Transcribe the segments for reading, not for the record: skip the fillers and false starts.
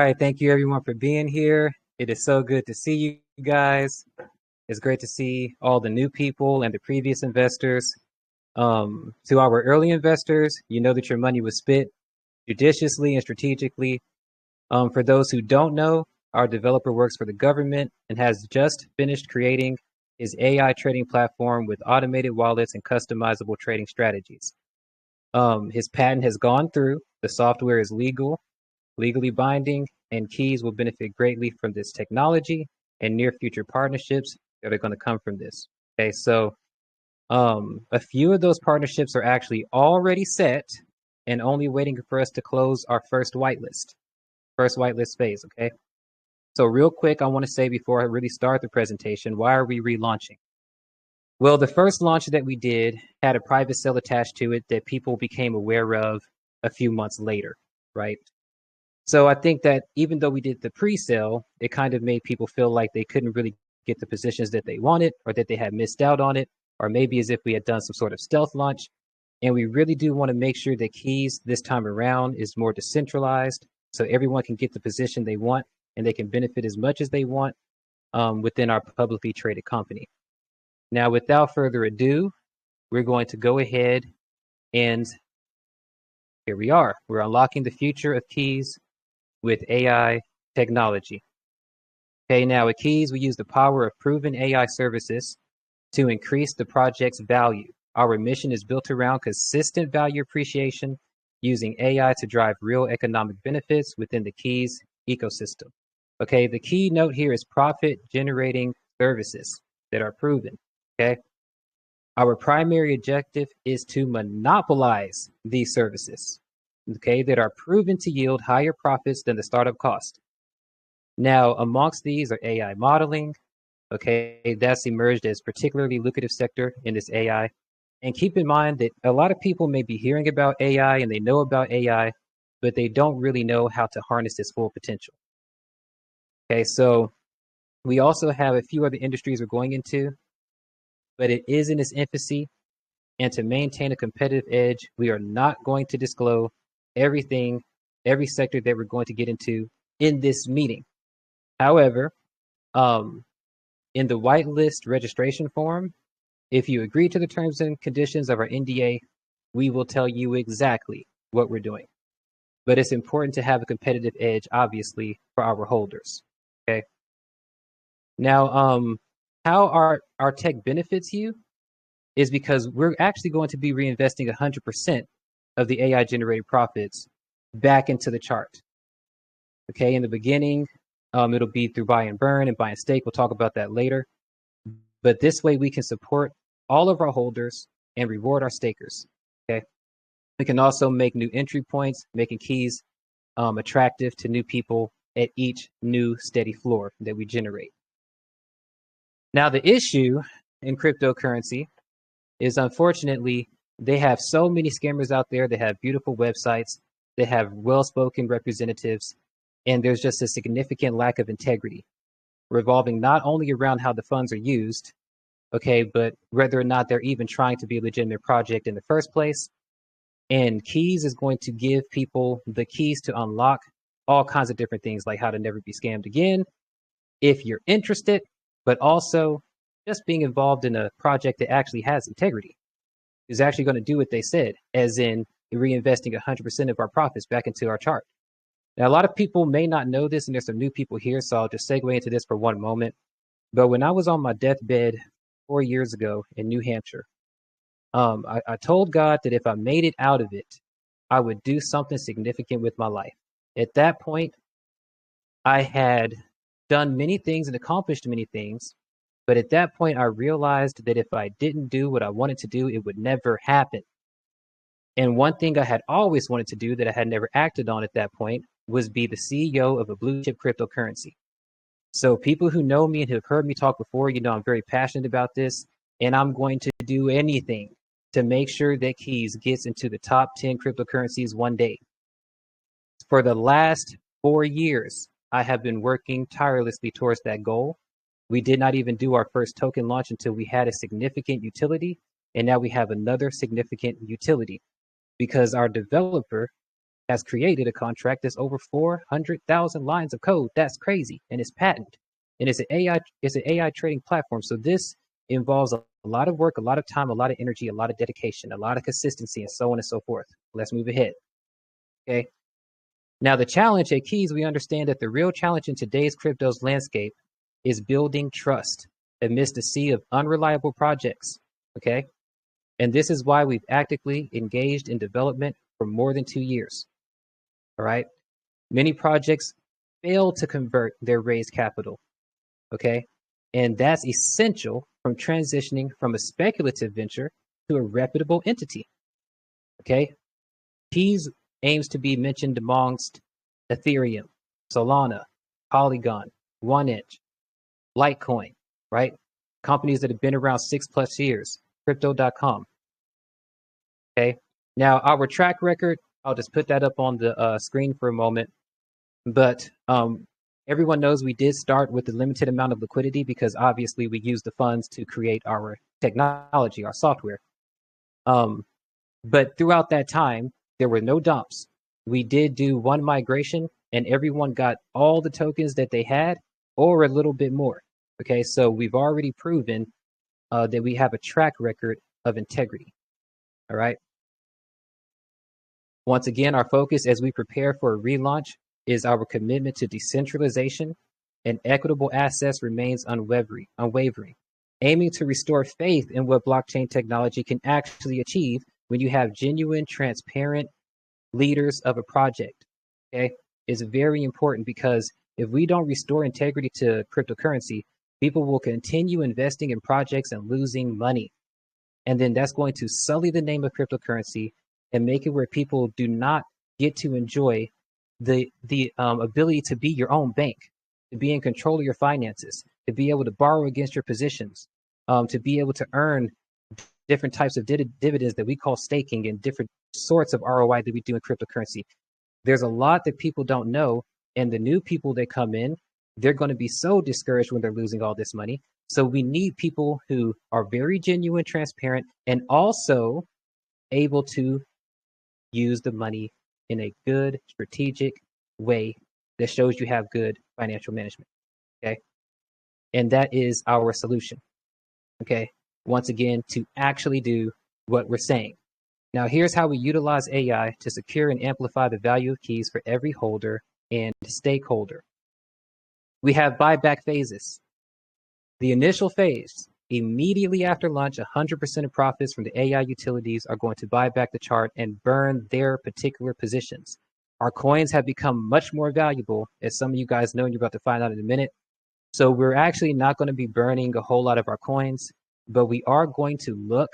right, thank you everyone for being here. It is so good to see you guys. It's great to see all the new people and the previous investors. To our early investors, you know that your money was spent judiciously and strategically. For those who don't know, our developer works for the government and has just finished creating his AI trading platform with automated wallets and customizable trading strategies. His patent has gone through. The software is legally binding, and Keys will benefit greatly from this technology and near future partnerships that are going to come from this. Okay, so a few of those partnerships are actually already set and only waiting for us to close our first whitelist phase. Okay, so real quick, I want to say before I really start the presentation, why are we relaunching? Well, the first launch that we did had a private sale attached to it that people became aware of a few months later, right? So I think that even though we did the pre-sale, it kind of made people feel like they couldn't really get the positions that they wanted, or that they had missed out on it, or maybe as if we had done some sort of stealth launch. And we really do want to make sure that Keys this time around is more decentralized, so everyone can get the position they want and they can benefit as much as they want within our publicly traded company. Now, without further ado, we're going to go ahead and here we are. We're unlocking the future of Keys with AI technology. Okay, now at Keys, we use the power of proven AI services to increase the project's value. Our mission is built around consistent value appreciation using AI to drive real economic benefits within the Keys ecosystem. Okay, the key note here is profit generating services that are proven. Okay, our primary objective is to monopolize these services, okay, that are proven to yield higher profits than the startup cost. Now, amongst these are AI modeling, okay, that's emerged as particularly lucrative sector in this AI. And keep in mind that a lot of people may be hearing about AI and they know about AI, but they don't really know how to harness its full potential. Okay, so we also have a few other industries we're going into, but it is in its infancy. And to maintain a competitive edge, we are not going to disclose everything, every sector that we're going to get into in this meeting. However, in the whitelist registration form, if you agree to the terms and conditions of our NDA, we will tell you exactly what we're doing. But it's important to have a competitive edge, obviously, for our holders. Okay. Now, how our tech benefits you is because we're actually going to be reinvesting 100% of the AI generated profits back into the chart. Okay, in the beginning, it'll be through buy and burn and buy and stake. We'll talk about that later. But this way we can support all of our holders and reward our stakers. Okay, we can also make new entry points, making Keys attractive to new people at each new steady floor that we generate. Now, the issue in cryptocurrency is unfortunately they have so many scammers out there. They have beautiful websites, they have well-spoken representatives, and there's just a significant lack of integrity revolving not only around how the funds are used, okay, but whether or not they're even trying to be a legitimate project in the first place. And Keys is going to give people the keys to unlock all kinds of different things, like how to never be scammed again, if you're interested, but also just being involved in a project that actually has integrity, is actually going to do what they said, as in reinvesting 100% of our profits back into our chart. Now, a lot of people may not know this, and there's some new people here, so I'll just segue into this for one moment. But when I was on my deathbed 4 years ago in New Hampshire, I told God that if I made it out of it, I would do something significant with my life. At that point, I had done many things and accomplished many things. But at that point, I realized that if I didn't do what I wanted to do, it would never happen. And one thing I had always wanted to do that I had never acted on at that point was be the CEO of a blue chip cryptocurrency. So people who know me and who have heard me talk before, you know I'm very passionate about this, and I'm going to do anything to make sure that Keys gets into the top 10 cryptocurrencies one day. For the last 4 years, I have been working tirelessly towards that goal. We did not even do our first token launch until we had a significant utility, and now we have another significant utility because our developer has created a contract that's over 400,000 lines of code. That's crazy, and it's patented. And it's an AI trading platform. So this involves a lot of work, a lot of time, a lot of energy, a lot of dedication, a lot of consistency, and so on and so forth. Let's move ahead. Okay. Now, the challenge at Keys, we understand that the real challenge in today's crypto's landscape is building trust amidst a sea of unreliable projects. Okay. And this is why we've actively engaged in development for more than 2 years. All right. Many projects fail to convert their raised capital. Okay. And that's essential from transitioning from a speculative venture to a reputable entity. Okay. Keys aims to be mentioned amongst Ethereum, Solana, Polygon, 1inch, Litecoin, right? Companies that have been around 6+ years, crypto.com. Okay. Now, our track record, I'll just put that up on the screen for a moment. But everyone knows we did start with a limited amount of liquidity because obviously we used the funds to create our technology, our software. But throughout that time, there were no dumps. We did do one migration and everyone got all the tokens that they had or a little bit more. Okay, so we've already proven that we have a track record of integrity. All right. Once again, our focus as we prepare for a relaunch is our commitment to decentralization and equitable access remains unwavering, aiming to restore faith in what blockchain technology can actually achieve when you have genuine, transparent leaders of a project. Okay, it's very important because if we don't restore integrity to cryptocurrency, people will continue investing in projects and losing money. And then that's going to sully the name of cryptocurrency and make it where people do not get to enjoy the ability to be your own bank, to be in control of your finances, to be able to borrow against your positions, to be able to earn different types of dividends that we call staking and different sorts of ROI that we do in cryptocurrency. There's a lot that people don't know, and the new people that come in, they're going to be so discouraged when they're losing all this money. So we need people who are very genuine, transparent, and also able to use the money in a good strategic way that shows you have good financial management. Okay. And that is our solution. Okay. Once again, to actually do what we're saying. Now, here's how we utilize AI to secure and amplify the value of keys for every holder and stakeholder. We have buyback phases. The initial phase, immediately after launch, 100% of profits from the AI utilities are going to buy back the chart and burn their particular positions. Our coins have become much more valuable, as some of you guys know, and you're about to find out in a minute. So we're actually not going to be burning a whole lot of our coins, but we are going to look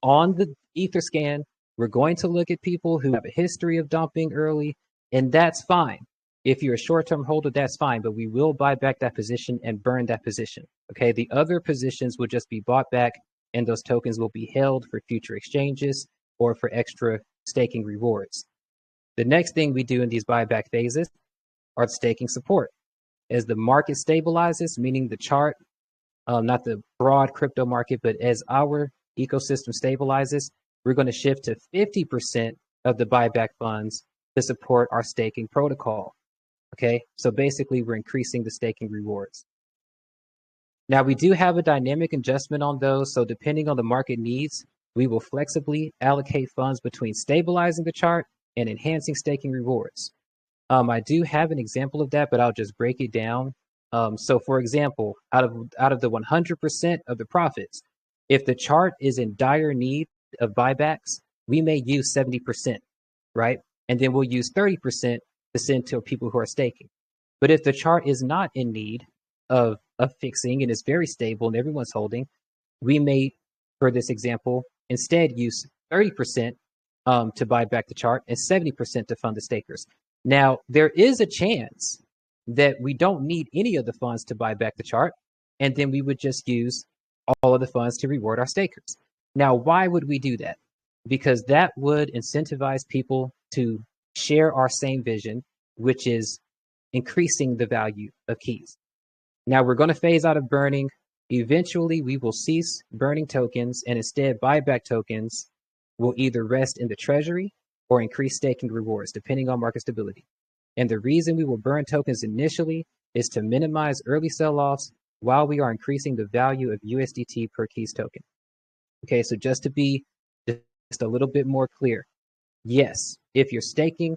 on the Etherscan. We're going to look at people who have a history of dumping early, and that's fine. If you're a short-term holder, that's fine, but we will buy back that position and burn that position. Okay, the other positions will just be bought back, and those tokens will be held for future exchanges or for extra staking rewards. The next thing we do in these buyback phases are staking support. As the market stabilizes, meaning the chart, not the broad crypto market, but as our ecosystem stabilizes, we're going to shift to 50% of the buyback funds to support our staking protocol. Okay, so basically we're increasing the staking rewards. Now we do have a dynamic adjustment on those. So depending on the market needs, we will flexibly allocate funds between stabilizing the chart and enhancing staking rewards. I do have an example of that, but I'll just break it down. So for example, out of the 100% of the profits, if the chart is in dire need of buybacks, we may use 70%, right? And then we'll use 30% to send to people who are staking. But if the chart is not in need of fixing and is very stable and everyone's holding, we may, for this example, instead use 30% to buy back the chart and 70% to fund the stakers. Now, there is a chance that we don't need any of the funds to buy back the chart, and then we would just use all of the funds to reward our stakers. Now, why would we do that? Because that would incentivize people to share our same vision, which is increasing the value of keys. Now, we're going to phase out of burning. Eventually, we will cease burning tokens, and instead buyback tokens will either rest in the treasury or increased staking rewards, depending on market stability. And the reason we will burn tokens initially is to minimize early sell-offs while we are increasing the value of USDT per keys token. Okay, so just to be just a little bit more clear, yes, if you're staking,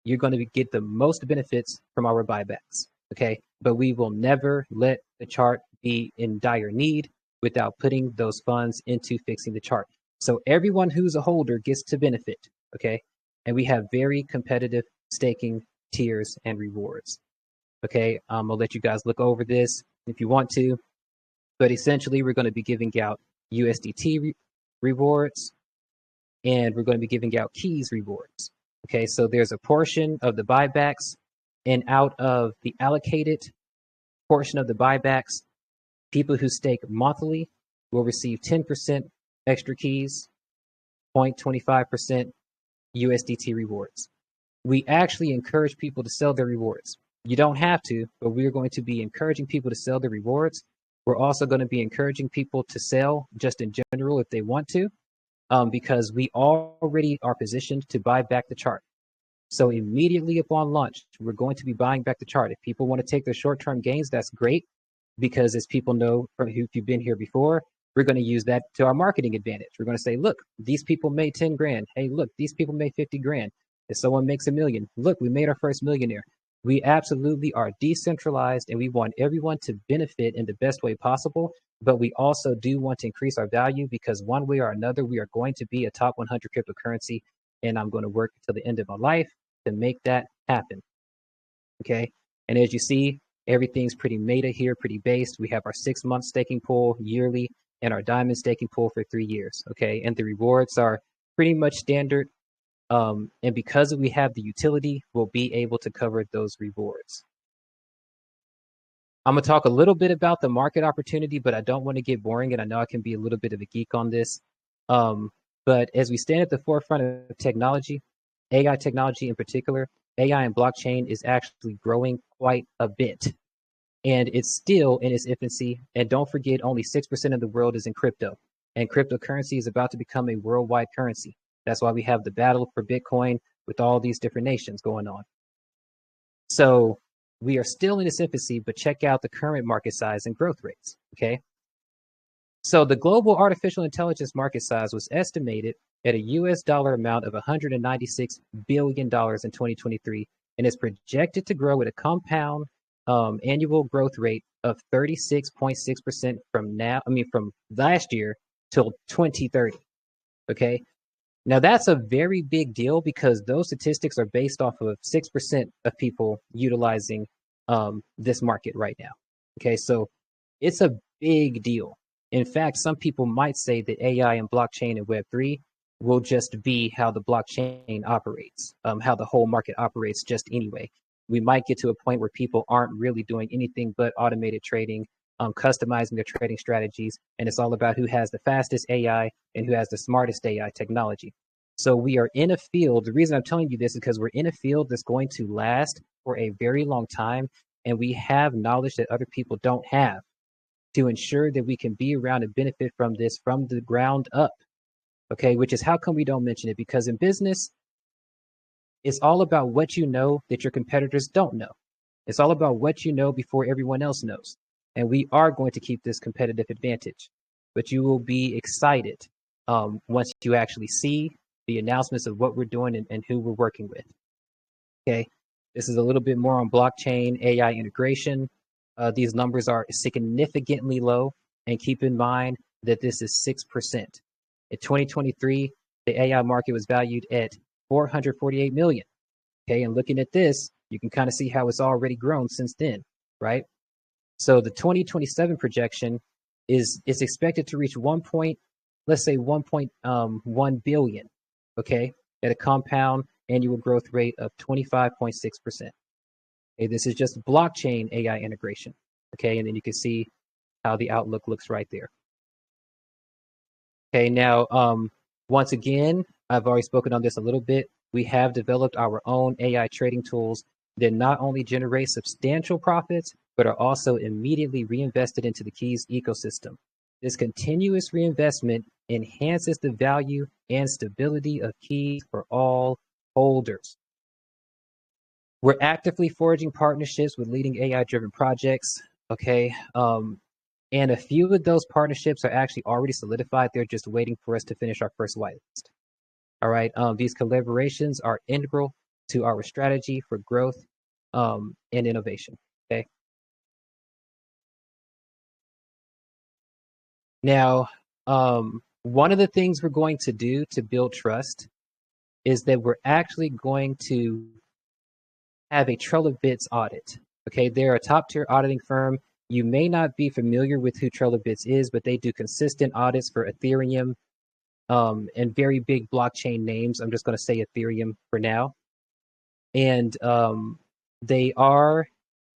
you're going to get the most benefits from our buybacks. Okay, but we will never let the chart be in dire need without putting those funds into fixing the chart. So everyone who's a holder gets to benefit. Okay, and we have very competitive staking tiers and rewards. Okay, I'll let you guys look over this if you want to, but essentially we're going to be giving out USDT rewards, and we're going to be giving out keys rewards. Okay, so there's a portion of the buybacks, and out of the allocated portion of the buybacks, people who stake monthly will receive 10% extra keys, 0.25% USDT rewards. We actually encourage people to sell their rewards. You don't have to, but we're going to be encouraging people to sell their rewards. We're also going to be encouraging people to sell just in general if they want to, because we already are positioned to buy back the chart. So immediately upon launch, we're going to be buying back the chart. If people want to take their short-term gains, that's great, because as people know, if you've been here before, we're going to use that to our marketing advantage. We're going to say, look, these people made 10 grand. Hey, look, these people made 50 grand. If someone makes $1 million, look, we made our first millionaire. We absolutely are decentralized, and we want everyone to benefit in the best way possible. But we also do want to increase our value, because one way or another, we are going to be a top 100 cryptocurrency, and I'm going to work until the end of my life to make that happen. Okay. And as you see, everything's pretty meta here, pretty based. We have our 6-month staking pool yearly and our diamond staking pool for 3 years. Okay. And the rewards are pretty much standard. And because we have the utility, we'll be able to cover those rewards. I'm going to talk a little bit about the market opportunity, but I don't want to get boring, and I know I can be a little bit of a geek on this. But as we stand at the forefront of technology, AI technology in particular, AI and blockchain is actually growing quite a bit. And it's still in its infancy. And don't forget, only 6% of the world is in crypto. And cryptocurrency is about to become a worldwide currency. That's why we have the battle for Bitcoin with all these different nations going on. So we are still in its infancy, but check out the current market size and growth rates. Okay. So the global artificial intelligence market size was estimated at a US dollar amount of $196 billion in 2023, and is projected to grow at a compound annual growth rate of 36.6% from last year till 2030. Okay. Now that's a very big deal, because those statistics are based off of 6% of people utilizing this market right now. Okay. So it's a big deal. In fact, some people might say that AI and blockchain and Web3 will just be how the blockchain operates, how the whole market operates just anyway. We might get to a point where people aren't really doing anything but automated trading, customizing their trading strategies, and it's all about who has the fastest AI and who has the smartest AI technology. So we are in a field. The reason I'm telling you this is because we're in a field that's going to last for a very long time, and we have knowledge that other people don't have, to ensure that we can be around and benefit from this from the ground up. Okay, which is how come we don't mention it, because in business, it's all about what you know that your competitors don't know. It's all about what you know before everyone else knows. And we are going to keep this competitive advantage, but you will be excited once you actually see the announcements of what we're doing and who we're working with. Okay, this is a little bit more on blockchain AI integration. These numbers are significantly low, and keep in mind that this is 6%. In 2023, the AI market was valued at 448 million. Okay, and looking at this, you can kind of see how it's already grown since then, right? So the 2027 projection is expected to reach 1.1 billion, okay, at a compound annual growth rate of 25.6%. Okay, this is just blockchain AI integration. Okay, and then you can see how the outlook looks right there. Okay, now, once again, I've already spoken on this a little bit. We have developed our own AI trading tools that not only generate substantial profits, but are also immediately reinvested into the Keys ecosystem. This continuous reinvestment enhances the value and stability of Keys for all holders. We're actively forging partnerships with leading AI-driven projects, okay? And a few of those partnerships are actually already solidified. They're just waiting for us to finish our first whitelist. All right, these collaborations are integral to our strategy for growth and innovation, okay? Now, one of the things we're going to do to build trust is that we're actually going to have a Trail of Bits audit. Okay, they're a top tier auditing firm. You may not be familiar with who Trail of Bits is, but they do consistent audits for Ethereum and very big blockchain names. I'm just going to say Ethereum for now. And they are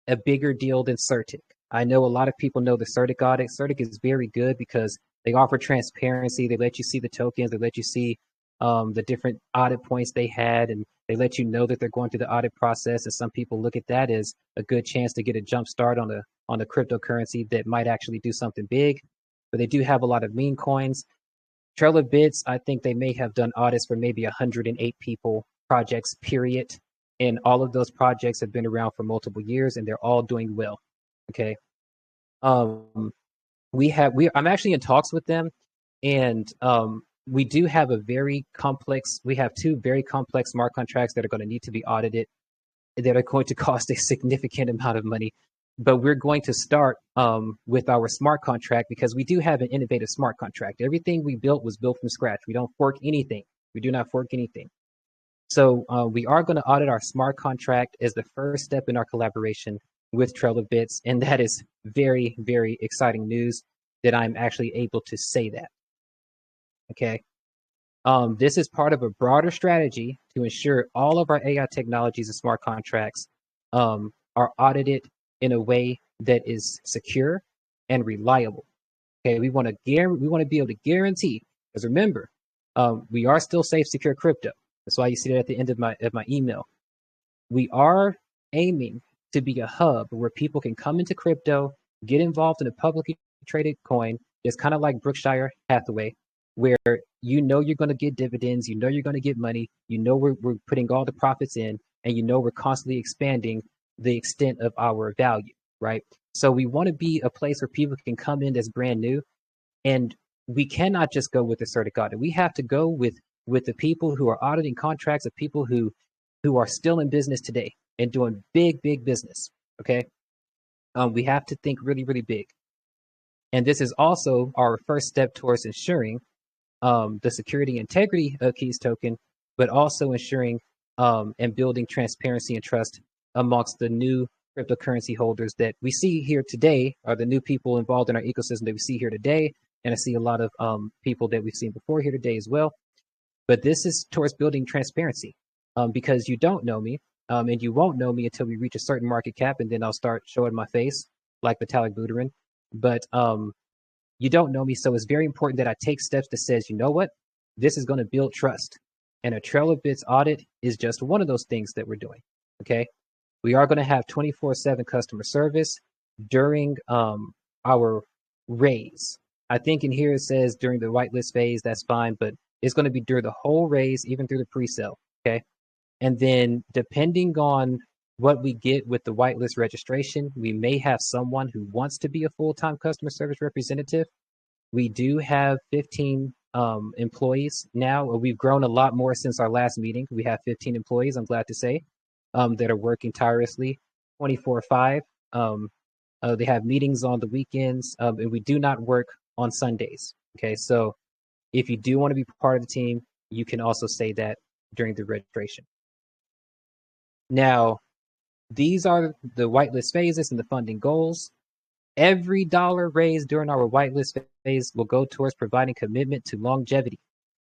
a bigger deal than Certic. I know a lot of people know the Certic audit. Certic is very good because they offer transparency. They let you see the tokens. They let you see the different audit points they had, and they let you know that they're going through the audit process. And some people look at that as a good chance to get a jump start on a cryptocurrency that might actually do something big. But they do have a lot of meme coins. Trail of Bits, I think they may have done audits for maybe 108 people projects, period. And all of those projects have been around for multiple years, and they're all doing well. Okay. I'm actually in talks with them, and we do have we have two very complex smart contracts that are going to need to be audited, that are going to cost a significant amount of money. But we're going to start with our smart contract because we do have an innovative smart contract. Everything we built was built from scratch. We don't fork anything. We do not fork anything. So we are going to audit our smart contract as the first step in our collaboration with Trail of Bits. And that is very, very exciting news that I'm actually able to say that. Okay. This is part of a broader strategy to ensure all of our AI technologies and smart contracts are audited in a way that is secure and reliable. Okay, we want to be able to guarantee, because remember, we are still safe, secure crypto. That's why you see that at the end of my email. We are aiming to be a hub where people can come into crypto, get involved in a publicly traded coin. It's kind of like Berkshire Hathaway, where you know you're going to get dividends, you know you're going to get money, you know we're putting all the profits in, and you know we're constantly expanding the extent of our value, right? So we want to be a place where people can come in that's brand new, and we cannot just go with the Certic audit. We have to go with the people who are auditing contracts, of people who are still in business today and doing big business. Okay, we have to think really, really big, and this is also our first step towards ensuring the security and integrity of Keys token, but also ensuring and building transparency and trust amongst the new cryptocurrency holders that we see here today, are the new people involved in our ecosystem that we see here today. And I see a lot of people that we've seen before here today as well. But this is towards building transparency because you don't know me and you won't know me until we reach a certain market cap, and then I'll start showing my face like Vitalik Buterin. But you don't know me, so it's very important that I take steps that says, you know what, this is going to build trust. And a Trail of Bits audit is just one of those things that we're doing, okay? We are going to have 24/7 customer service during our raise. I think in here it says during the whitelist phase, that's fine, but it's going to be during the whole raise, even through the pre-sale, okay? And then depending on what we get with the whitelist registration, we may have someone who wants to be a full-time customer service representative. We do have 15 employees now. We've grown a lot more since our last meeting. We have 15 employees, I'm glad to say, that are working tirelessly 24/5. They have meetings on the weekends, and we do not work on Sundays. Okay, so if you do want to be part of the team, you can also say that during the registration. Now, these are the whitelist phases and the funding goals. Every dollar raised during our whitelist phase will go towards providing commitment to longevity.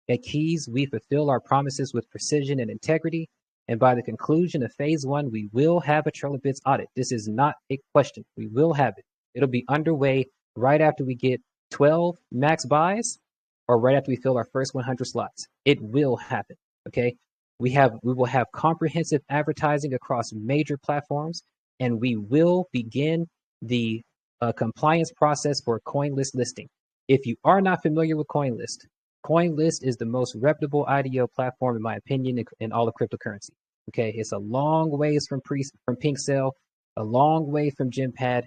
At Keys, we fulfill our promises with precision and integrity. And by the conclusion of phase one, we will have a Trail of Bits audit. This is not a question. We will have it. It'll be underway right after we get 12 max buys or right after we fill our first 100 slots. It will happen, okay? We will have comprehensive advertising across major platforms, and we will begin the compliance process for a CoinList listing. If you are not familiar with CoinList, CoinList is the most reputable IDO platform, in my opinion, in all of cryptocurrency. Okay, it's a long ways from Pink Cell, a long way from GemPad,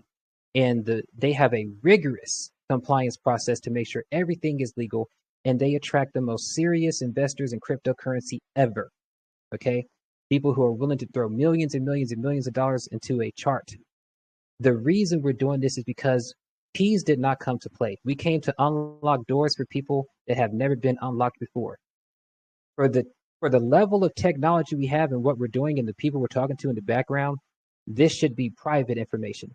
and they have a rigorous compliance process to make sure everything is legal, and they attract the most serious investors in cryptocurrency ever. Okay, people who are willing to throw millions and millions and millions of dollars into a chart. The reason we're doing this is because keys did not come to play. We came to unlock doors for people that have never been unlocked before. For the level of technology we have and what we're doing and the people we're talking to in the background, this should be private information.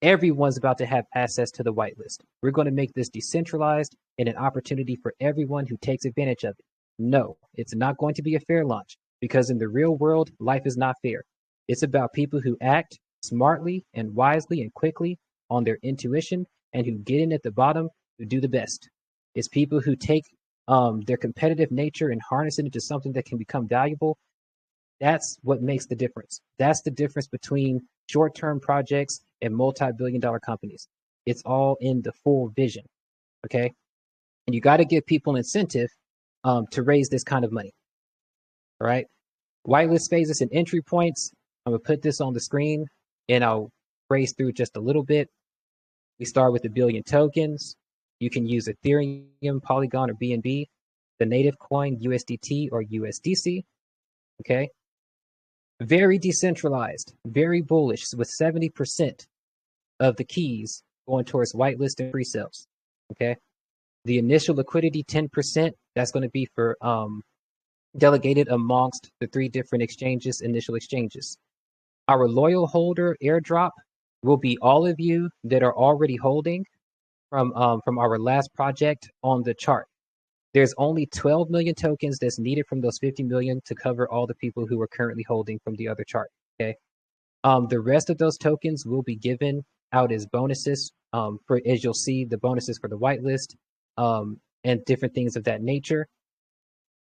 Everyone's about to have access to the whitelist. We're going to make this decentralized and an opportunity for everyone who takes advantage of it. No, it's not going to be a fair launch because in the real world, life is not fair. It's about people who act smartly and wisely and quickly on their intuition and who get in at the bottom who do the best. It's people who take their competitive nature and harness it into something that can become valuable. That's what makes the difference. That's the difference between short-term projects and multi-billion-dollar companies. It's all in the full vision, okay? And you got to give people incentive to raise this kind of money, all right? Whitelist phases and entry points. I'm going to put this on the screen, and I'll race through just a little bit. We start with 1 billion tokens. You can use Ethereum, Polygon, or BNB, the native coin, USDT or USDC, okay? Very decentralized, very bullish, with 70% of the keys going towards whitelist and pre-sales, okay? The initial liquidity, 10%, that's going to be for delegated amongst the 3 different exchanges, initial exchanges. Our loyal holder airdrop will be all of you that are already holding from our last project on the chart. There's only 12 million tokens that's needed from those 50 million to cover all the people who are currently holding from the other chart, okay? The rest of those tokens will be given out as bonuses, as you'll see, the bonuses for the whitelist and different things of that nature.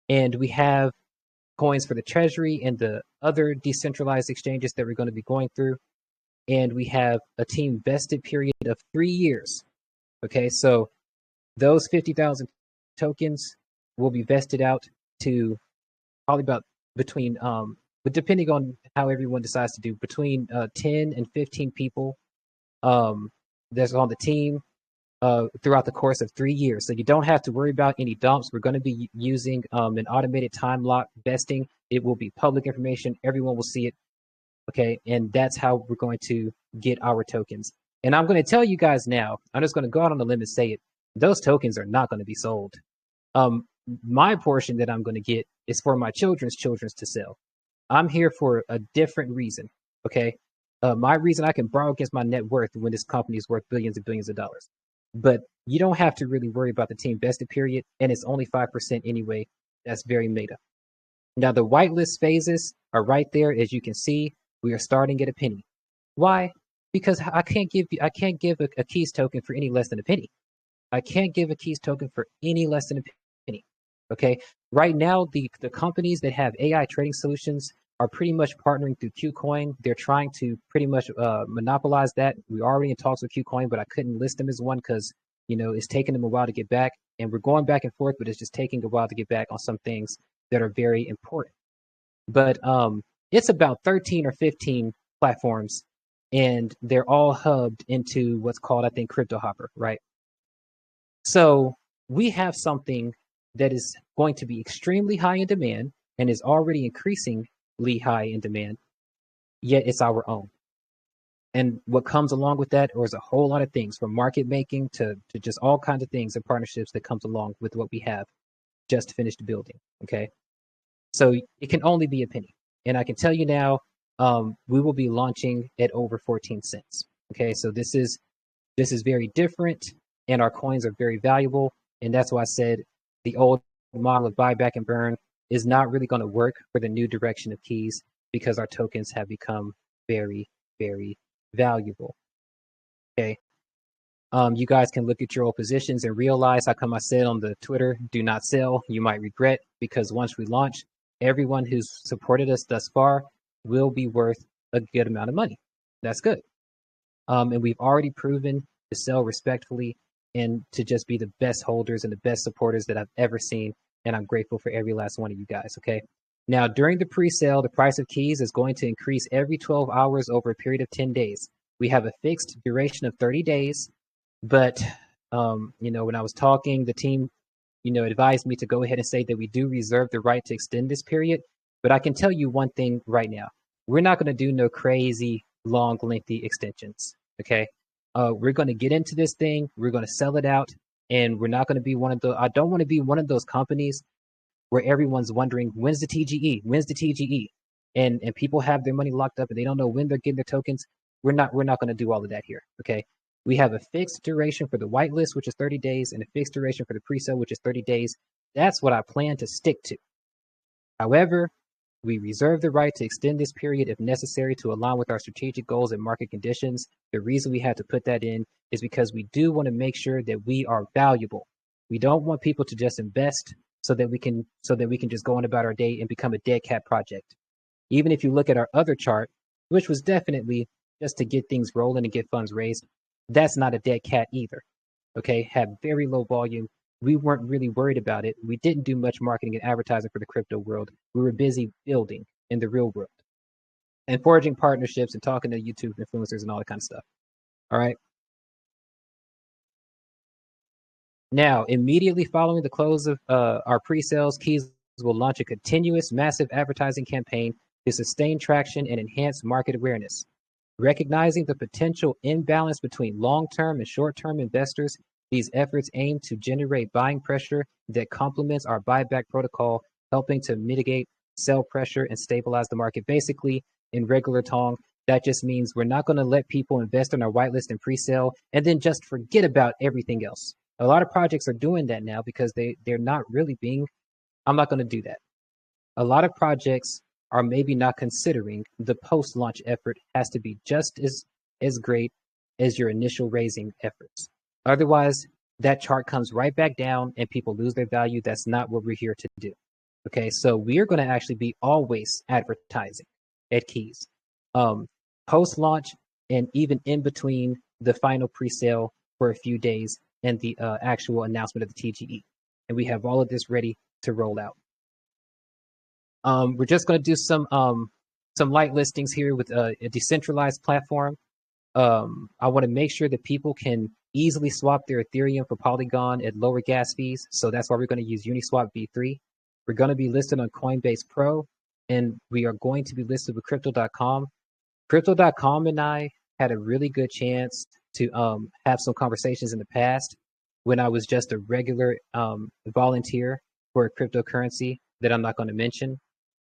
And we have coins for the treasury and the other decentralized exchanges that we're going to be going through. And we have a team vested period of 3 years. Okay, so those 50,000 tokens will be vested out to probably about between, but depending on how everyone decides to do, between 10 and 15 people that's on the team throughout the course of 3 years. So you don't have to worry about any dumps. We're going to be using an automated time lock vesting. It will be public information. Everyone will see it. Okay, and that's how we're going to get our tokens. And I'm going to tell you guys now, I'm just going to go out on the limb and say it. Those tokens are not going to be sold. My portion that I'm going to get is for my children's to sell. I'm here for a different reason. Okay, my reason, I can borrow against my net worth when this company is worth billions and billions of dollars. But you don't have to really worry about the team vested period, and it's only 5% anyway. That's very meta. Now the whitelist phases are right there, as you can see. We are starting at a penny. Why? Because I can't give a keys token for any less than a penny. I can't give a keys token for any less than a penny. Okay. Right now, the companies that have AI trading solutions are pretty much partnering through KuCoin. They're trying to pretty much monopolize that. We're already in talks with KuCoin, but I couldn't list them as one because it's taking them a while to get back, and we're going back and forth, but it's just taking a while to get back on some things that are very important. But it's about 13 or 15 platforms, and they're all hubbed into what's called, I think, Crypto Hopper, right? So we have something that is going to be extremely high in demand and is already increasingly high in demand, yet it's our own. And what comes along with that is a whole lot of things, from market making to just all kinds of things and partnerships that comes along with what we have just finished building, okay? So it can only be a penny. And I can tell you now, we will be launching at over 14 cents. Okay, so this is very different, and our coins are very valuable. And that's why I said the old model of buyback and burn is not really going to work for the new direction of keys, because our tokens have become very, very valuable. Okay. You guys can look at your old positions and realize how come I said on the Twitter, do not sell. You might regret, because once we launch, everyone who's supported us thus far will be worth a good amount of money. That's good. And we've already proven to sell respectfully and to just be the best holders and the best supporters that I've ever seen. And I'm grateful for every last one of you guys. Okay. Now, during the pre-sale, the price of keys is going to increase every 12 hours over a period of 10 days. We have a fixed duration of 30 days, but when I was talking, the team, advised me to go ahead and say that we do reserve the right to extend this period. But I can tell you one thing right now. We're not going to do no crazy, long, lengthy extensions. Okay. We're going to get into this thing. We're going to sell it out. And we're not going to be I don't want to be one of those companies where everyone's wondering, when's the TGE? When's the TGE? And people have their money locked up and they don't know when they're getting their tokens. We're not going to do all of that here. Okay. We have a fixed duration for the whitelist, which is 30 days, and a fixed duration for the pre-sale, which is 30 days. That's what I plan to stick to. However, we reserve the right to extend this period if necessary to align with our strategic goals and market conditions. The reason we had to put that in is because we do want to make sure that we are valuable. We don't want people to just invest so that we can just go on about our day and become a dead cat project. Even if you look at our other chart, which was definitely just to get things rolling and get funds raised, that's not a dead cat either. Okay, had very low volume. We weren't really worried about it. We didn't do much marketing and advertising for the crypto world. We were busy building in the real world and forging partnerships and talking to YouTube influencers and all that kind of stuff. All right. Now, immediately following the close of our pre-sales, Keys will launch a continuous massive advertising campaign to sustain traction and enhance market awareness. Recognizing the potential imbalance between long-term and short-term investors, these efforts aim to generate buying pressure that complements our buyback protocol, helping to mitigate sell pressure and stabilize the market. Basically, in regular tongue, that just means we're not going to let people invest in our whitelist and pre-sale and then just forget about everything else. A lot of projects are doing that now because they're not really being, I'm not going to do that. A lot of projects are maybe not considering the post-launch effort has to be just as great as your initial raising efforts. Otherwise, that chart comes right back down and people lose their value. That's not what we're here to do. Okay, so we are going to actually be always advertising at Keys. Post-launch and even in between the final pre-sale for a few days and the actual announcement of the TGE. And we have all of this ready to roll out. We're just going to do some light listings here with a decentralized platform. I want to make sure that people can easily swap their Ethereum for Polygon at lower gas fees. So that's why we're going to use Uniswap v3. We're going to be listed on Coinbase Pro, and we are going to be listed with Crypto.com. Crypto.com and I had a really good chance to have some conversations in the past when I was just a regular volunteer for a cryptocurrency that I'm not going to mention.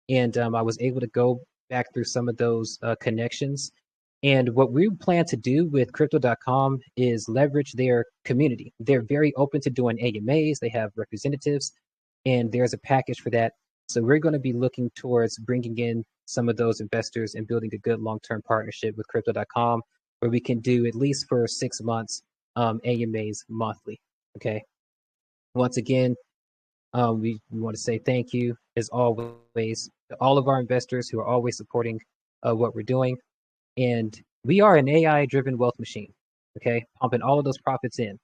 And I was able to go back through some of those connections. And what we plan to do with Crypto.com is leverage their community. They're very open to doing AMAs. They have representatives, and there's a package for that. So we're going to be looking towards bringing in some of those investors and building a good long-term partnership with Crypto.com, where we can do at least for 6 months AMAs monthly. Okay. Once again, we want to say thank you, as always, to all of our investors who are always supporting what we're doing. And we are an AI-driven wealth machine, okay? Pumping all of those profits in.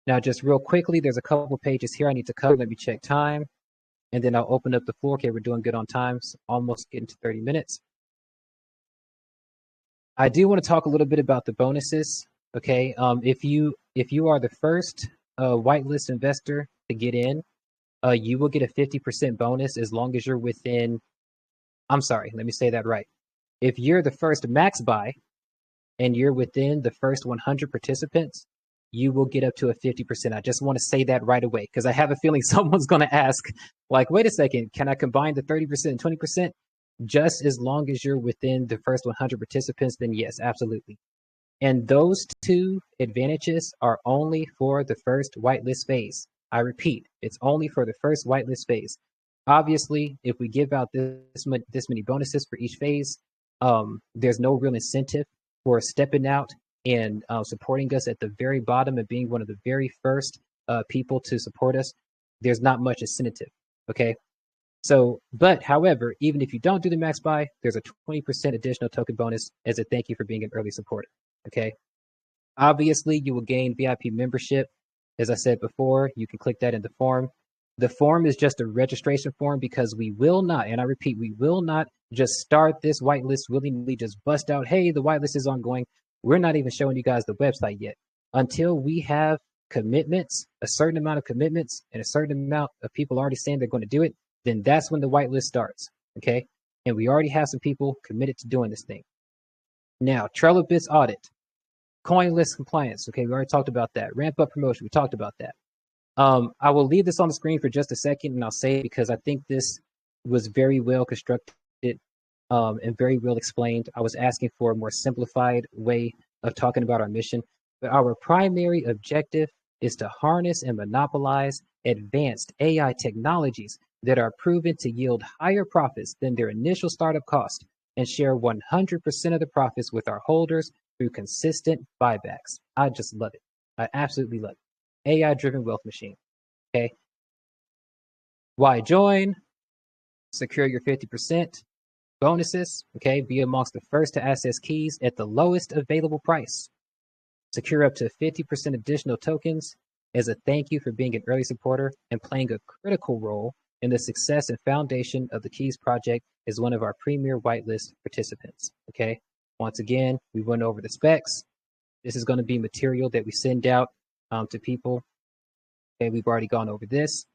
Now, just real quickly, there's a couple pages here I need to cover. Let me check time, and then I'll open up the floor. Okay, we're doing good on time, so almost getting to 30 minutes. I do want to talk a little bit about the bonuses, okay? If you are the first whitelist investor to get in, you will get a 50% bonus as long as you're within, I'm sorry, let me say that right. If you're the first max buy and you're within the first 100 participants, you will get up to a 50%. I just want to say that right away because I have a feeling someone's going to ask, like, wait a second, can I combine the 30% and 20%? Just as long as you're within the first 100 participants, then yes, absolutely. And those two advantages are only for the first whitelist phase. I repeat, it's only for the first whitelist phase. Obviously, if we give out this many bonuses for each phase, there's no real incentive for stepping out and supporting us at the very bottom and being one of the very first people to support us. There's not much incentive, okay? So, but however, even if you don't do the max buy, there's a 20% additional token bonus as a thank you for being an early supporter, okay? Obviously, you will gain VIP membership As I said before, you can click that in the form. The form is just a registration form because we will not, and I repeat, we will not just start this whitelist willy-nilly, just bust out, hey, the whitelist is ongoing. We're not even showing you guys the website yet. Until we have commitments, a certain amount of commitments, and a certain amount of people already saying they're going to do it, then that's when the whitelist starts, okay? And we already have some people committed to doing this thing. Now, TrelloBits audit, CoinList compliance, okay, we already talked about that. Ramp up promotion, we talked about that. I will leave this on the screen for just a second, and I'll say it because I think this was very well constructed and very well explained. I was asking for a more simplified way of talking about our mission, but our primary objective is to harness and monopolize advanced AI technologies that are proven to yield higher profits than their initial startup cost and share 100% of the profits with our holders through consistent buybacks. I just love it. I absolutely love it. AI-driven wealth machine, okay? Why join? Secure your 50% bonuses, okay? Be amongst the first to access keys at the lowest available price. Secure up to 50% additional tokens as a thank you for being an early supporter and playing a critical role in the success and foundation of the Keys project as one of our premier whitelist participants, okay? Once again, we went over the specs. This is going to be material that we send out to people. Okay, we've already gone over this.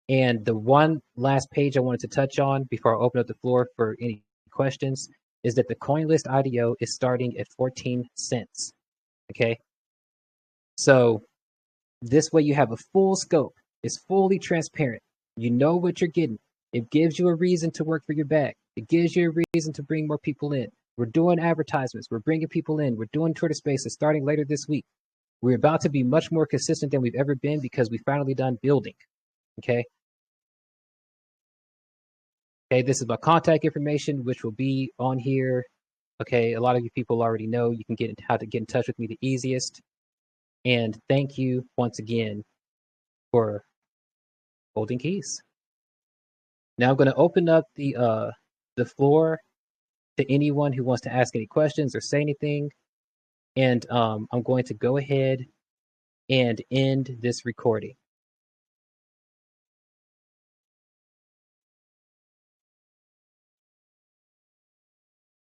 And the one last page I wanted to touch on before I open up the floor for any questions is that the CoinList IDO is starting at 14 cents. Okay, so this way you have a full scope. It's fully transparent. You know what you're getting. It gives you a reason to work for your bag. It gives you a reason to bring more people in. We're doing advertisements. We're bringing people in. We're doing Twitter Spaces starting later this week. We're about to be much more consistent than we've ever been because we finally done building. Okay. Okay, this is my contact information, which will be on here. Okay, a lot of you people already know you can get how to get in touch with me the easiest. And thank you once again for holding keys. Now I'm going to open up the floor to anyone who wants to ask any questions or say anything. And I'm going to go ahead and end this recording.